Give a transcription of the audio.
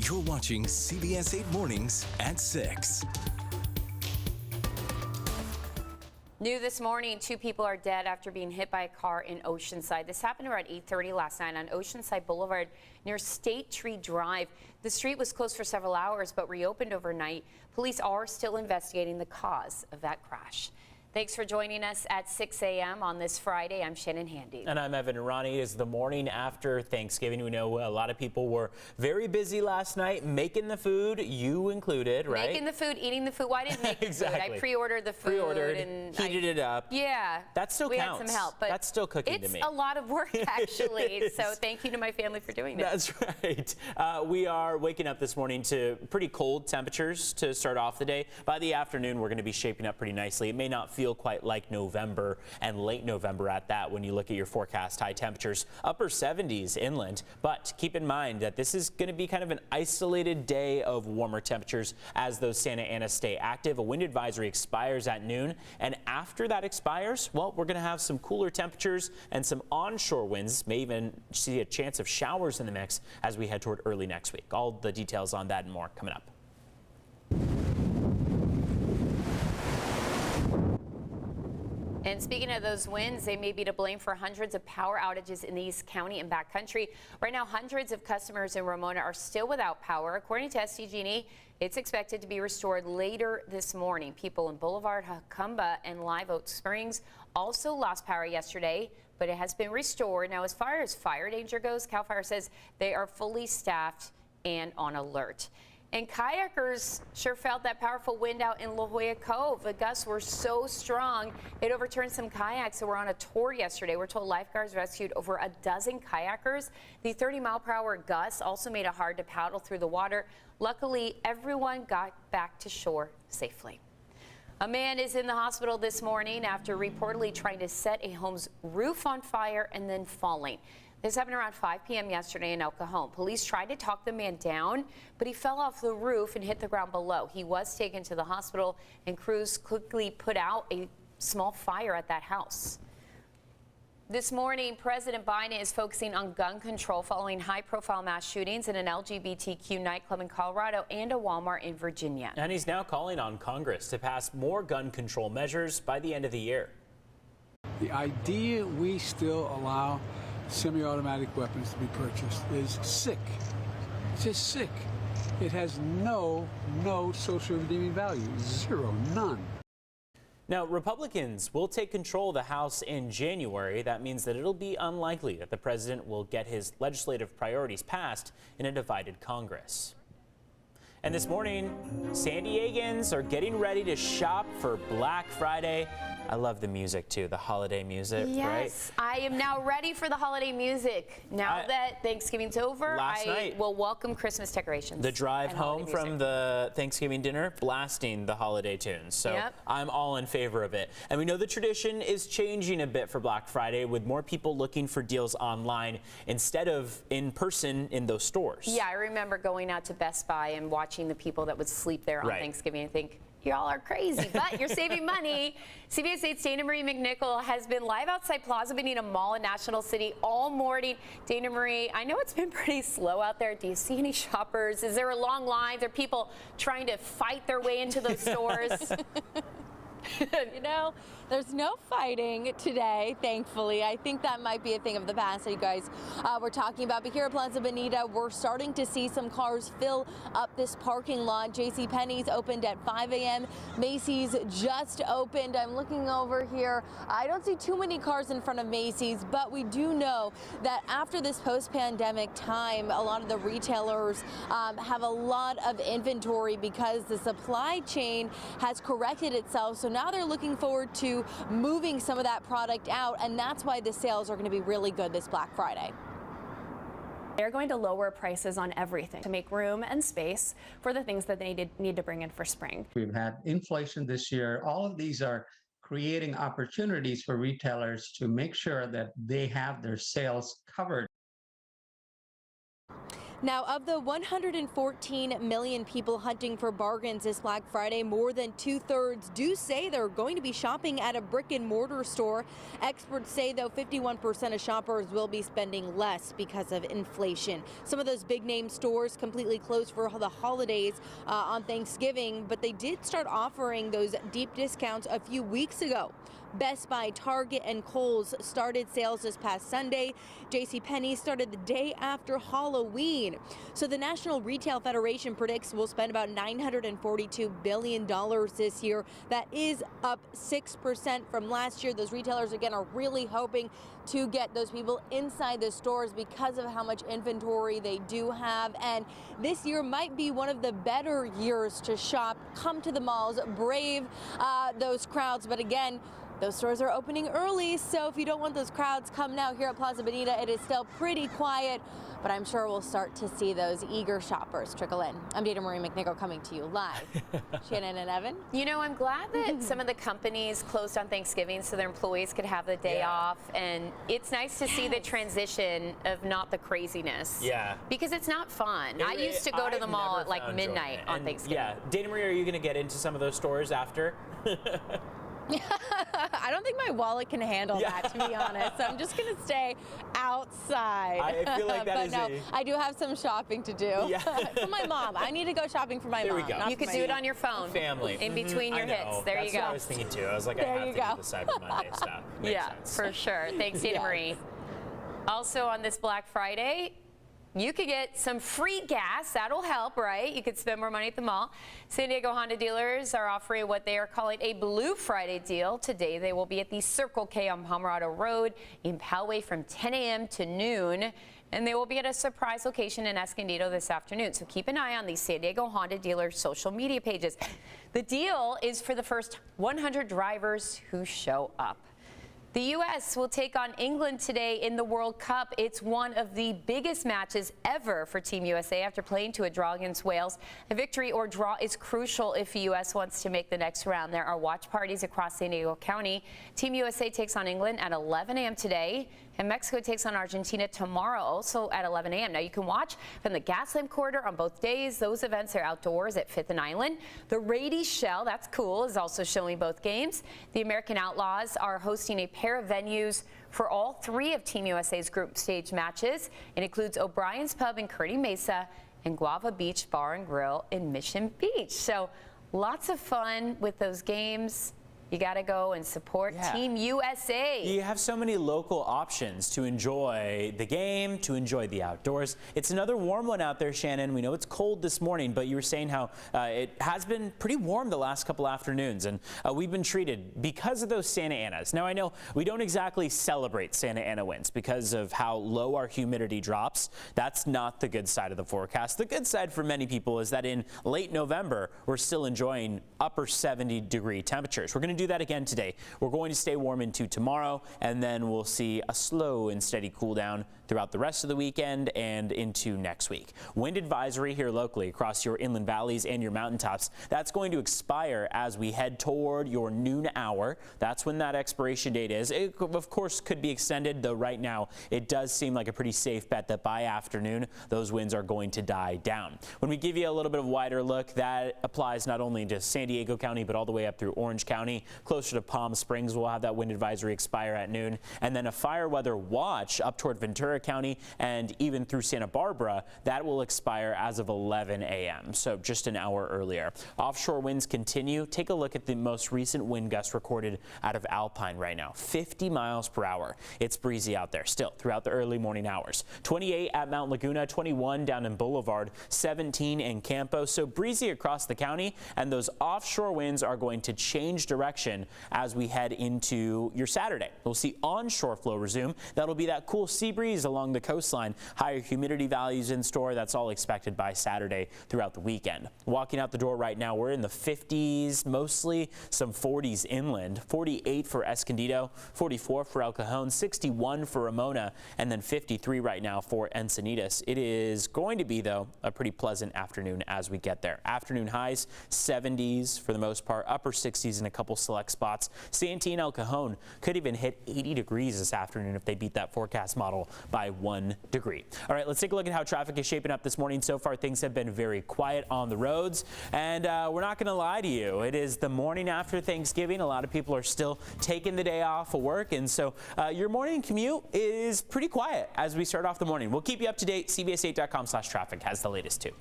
You're watching CBS 8 Mornings at 6. New this morning, 2 people are dead after being hit by a car in Oceanside. This happened around 8:30 last night on Oceanside Boulevard near State Tree Drive. The street was closed for several hours but reopened overnight. Police are still investigating the cause of that crash. Thanks for joining us at 6 a.m. on this Friday. I'm Shannon Handy. And I'm Evan Irani. It is the morning after Thanksgiving. We know a lot of people were very busy last night making the food, you included, right? Making the food, eating the food. Well, I didn't make the exactly. food. I pre-ordered the food. And heated it up. Yeah. That still counts. We had some help. But that's still cooking to me. It's a lot of work, actually. So thank you to my family for doing that. That's right. We are waking up this morning to pretty cold temperatures to start off the day. By the afternoon, we're going to be shaping up pretty nicely. It may not feel quite like November and late November at that when you look at your forecast high temperatures, upper 70s inland. But keep in mind that this is going to be kind of an isolated day of warmer temperatures as those Santa Ana stay active. A wind advisory expires at noon, and after that expires, well, we're going to have some cooler temperatures and some onshore winds. May even see a chance of showers in the mix as we head toward early next week. All the details on that and more coming up. And speaking of those winds, they may be to blame for hundreds of power outages in the East County and backcountry. Right now, hundreds of customers in Ramona are still without power. According to SDG&E, it's expected to be restored later this morning. People in Boulevard, Jacumba, and Live Oak Springs also lost power yesterday, but it has been restored. Now, as far as fire danger goes, CAL FIRE says they are fully staffed and on alert. And kayakers sure felt that powerful wind out in La Jolla Cove. The gusts were so strong, it overturned some kayaks that were on a tour yesterday. We're told lifeguards rescued over a dozen kayakers. The 30-mile-per-hour gusts also made it hard to paddle through the water. Luckily, everyone got back to shore safely. A man is in the hospital this morning after reportedly trying to set a home's roof on fire and then falling. This happened around 5 p.m. yesterday in El Cajon. Police tried to talk the man down, but he fell off the roof and hit the ground below. He was taken to the hospital, and crews quickly put out a small fire at that house. This morning, President Biden is focusing on gun control following high-profile mass shootings in an LGBTQ nightclub in Colorado and a Walmart in Virginia. And he's now calling on Congress to pass more gun control measures by the end of the year. The idea we still allow semi-automatic weapons to be purchased is sick. It's just sick. It has no social redeeming value. Zero, none. Now, Republicans will take control of the House in January. That means that it'll be unlikely that the president will get his legislative priorities passed in a divided Congress. And this morning, San Diegans are getting ready to shop for Black Friday. I love the music too, the holiday music, right? Yes, I am now ready for the holiday music. Now that Thanksgiving's over, I will welcome Christmas decorations. The drive home from the Thanksgiving dinner, blasting the holiday tunes. So I'm all in favor of it. And we know the tradition is changing a bit for Black Friday with more people looking for deals online instead of in person in those stores. Yeah, I remember going out to Best Buy and watching the people that would sleep there on Thanksgiving and think, y'all are crazy, but you're saving money. CBS 8's Dana Marie McNichol has been live outside Plaza Bonita Mall in National City all morning. Dana Marie, I know it's been pretty slow out there. Do you see any shoppers? Is there a long line? Are people trying to fight their way into those stores? You know, there's no fighting today, thankfully. I think that might be a thing of the past that you guys were talking about. But here at Plaza Bonita, we're starting to see some cars fill up this parking lot. JCPenney's opened at 5 a.m. Macy's just opened. I'm looking over here. I don't see too many cars in front of Macy's, but we do know that after this post-pandemic time, a lot of the retailers have a lot of inventory because the supply chain has corrected itself. So now they're looking forward to moving some of that product out, and that's why the sales are going to be really good this Black Friday. They're going to lower prices on everything to make room and space for the things that they need to bring in for spring. We've had inflation this year. All of these are creating opportunities for retailers to make sure that they have their sales covered. Now, of the 114 million people hunting for bargains this Black Friday, more than 2/3 do say they're going to be shopping at a brick and mortar store. Experts say, though, 51% of shoppers will be spending less because of inflation. Some of those big name stores completely closed for the holidays on Thanksgiving, but they did start offering those deep discounts a few weeks ago. Best Buy, Target, and Kohl's started sales this past Sunday. JCPenney started the day after Halloween. So the National Retail Federation predicts we'll spend about $942 billion this year. That is up 6% from last year. Those retailers, again, are really hoping to get those people inside the stores because of how much inventory they do have. And this year might be one of the better years to shop. Come to the malls, brave those crowds. But again, those stores are opening early, so if you don't want those crowds, come now. Here at Plaza Bonita, it is still pretty quiet, but I'm sure we'll start to see those eager shoppers trickle in. I'm Dana Marie McNichol coming to you live. Shannon and Evan. You know, I'm glad that some of the companies closed on Thanksgiving so their employees could have the day off. And it's nice to see the transition of not the craziness. Yeah. Because it's not fun. I used to go to the mall at like midnight on Thanksgiving. Yeah. Dana Marie, are you going to get into some of those stores after? I don't think my wallet can handle that, to be honest. So I'm just going to stay outside. I feel like that but is no, I do have some shopping to do. Yeah. For my mom. I need to go shopping for my There mom. we go. not You for could my do it niece. on your phone. Family. In between your I know. hits. There That's you go. what I was thinking too. I was like, There I have you to go. do the Cyber Monday stuff. Makes Yeah, sense. for sure. Thanks, Dana Yeah. Marie. Also on this Black Friday, you could get some free gas. That'll help, right? You could spend more money at the mall. San Diego Honda dealers are offering what they are calling a Blue Friday deal. Today, they will be at the Circle K on Pomerado Road in Poway from 10 a.m. to noon. And they will be at a surprise location in Escondido this afternoon. So keep an eye on the San Diego Honda dealers' social media pages. The deal is for the first 100 drivers who show up. The U.S. will take on England today in the World Cup. It's one of the biggest matches ever for Team USA after playing to a draw against Wales. A victory or draw is crucial if the U.S. wants to make the next round. There are watch parties across San Diego County. Team USA takes on England at 11 a.m. today. And Mexico takes on Argentina tomorrow, also at 11 a.m. Now, you can watch from the Gaslamp Corridor on both days. Those events are outdoors at 5th and Island. The Rady Shell, that's cool, is also showing both games. The American Outlaws are hosting a pair of venues for all three of Team USA's group stage matches. It includes O'Brien's Pub in Kearny Mesa and Guava Beach Bar and Grill in Mission Beach. So lots of fun with those games. You got to go and support Team USA. You have so many local options to enjoy the game, to enjoy the outdoors. It's another warm one out there, Shannon. We know it's cold this morning, but you were saying how it has been pretty warm the last couple afternoons, and we've been treated because of those Santa Anas. Now, I know we don't exactly celebrate Santa Ana winds because of how low our humidity drops. That's not the good side of the forecast. The good side for many people is that in late November, we're still enjoying upper 70-degree temperatures. We're going to do that again today. We're going to stay warm into tomorrow, and then we'll see a slow and steady cool down throughout the rest of the weekend and into next week. Wind advisory here locally across your inland valleys and your mountaintops. That's going to expire as we head toward your noon hour. That's when that expiration date is. It, of course, could be extended, though right now it does seem like a pretty safe bet that by afternoon those winds are going to die down. When we give you a little bit of a wider look, that applies not only to San Diego County but all the way up through Orange County. Closer to Palm Springs, we'll have that wind advisory expire at noon. And then a fire weather watch up toward Ventura County and even through Santa Barbara, that will expire as of 11 a.m. So just an hour earlier. Offshore winds continue. Take a look at the most recent wind gust recorded out of Alpine right now. 50 miles per hour. It's breezy out there still throughout the early morning hours. 28 at Mount Laguna, 21 down in Boulevard, 17 in Campo. So breezy across the county, and those offshore winds are going to change direction as we head into your Saturday. We'll see onshore flow resume. That'll be that cool sea breeze along the coastline. Higher humidity values in store. That's all expected by Saturday throughout the weekend. Walking out the door right now, we're in the 50s, mostly some 40s inland. 48 for Escondido, 44 for El Cajon, 61 for Ramona, and then 53 right now for Encinitas. It is going to be, though, a pretty pleasant afternoon as we get there. Afternoon highs, 70s for the most part, upper 60s and a couple select spots. Santee and El Cajon could even hit 80 degrees this afternoon if they beat that forecast model by 1 degree. All right, let's take a look at how traffic is shaping up this morning. So far, things have been very quiet on the roads, and we're not going to lie to you. It is the morning after Thanksgiving. A lot of people are still taking the day off of work, and so your morning commute is pretty quiet as we start off the morning. We'll keep you up to date. CBS8.com/traffic has the latest too.